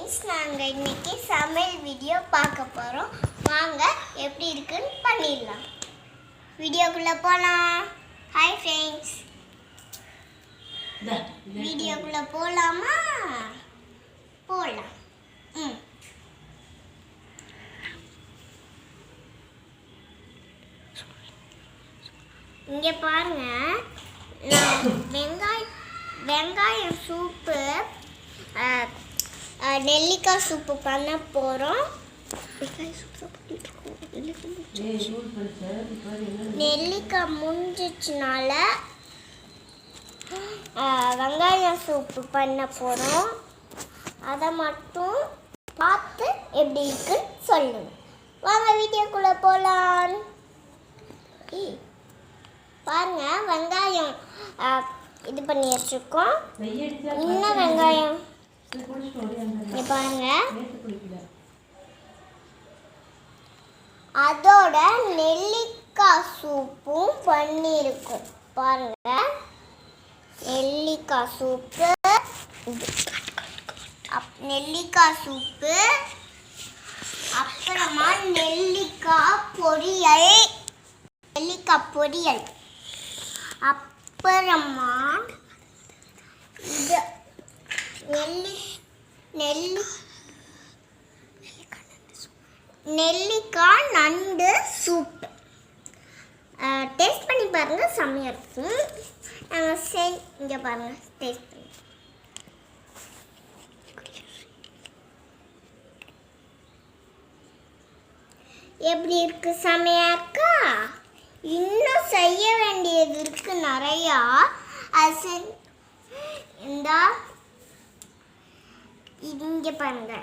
Friends, நாங்கள் இன்னைக்கு சமையல் வீடியோ பார்க்க போகிறோம். வாங்க எப்படி இருக்குன்னு பண்ணிடலாம். வீடியோக்குள்ளே போகலாம். ஹாய் ஃப்ரெண்ட்ஸ், வீடியோக்குள்ளே போகலாமா? போகலாம். இங்கே பாருங்க, நான் வெங்காயம் சூப்பு, நெல்லிக்காய் சூப்பு பண்ண போகிறோம். நெல்லிக்காய் முடிஞ்சிச்சுனால வெங்காயம் சூப்பு பண்ண போகிறோம். அதை மட்டும் பார்த்து எப்படி இருக்குன்னு சொல்லுங்க. வாங்க வீடியோக்குள்ளே போகலாம். பாருங்க, வெங்காயம் இது பண்ணி வச்சுருக்கோம். இன்னும் வெங்காயம் பாருங்க, அதோட நெல்லிக்காய் சூப்பும் பண்ணியிருக்கோம். பாருங்க, நெல்லிக்காய் சூப்பு, அப்புறமா நெல்லிக்காய் பொரியல், அப்புறமா இது நெல்லிக்காய் நண்டு சூப். டேஸ்ட் பண்ணி பாருங்க, செம்மையாக இருக்கும். இங்கே பாருங்க, டேஸ்ட் பண்ணி எப்படி இருக்கு? செம்மையா இருக்கா? இன்னும் செய்ய வேண்டியது இருக்கு நிறையா. இங்கே பாருங்க,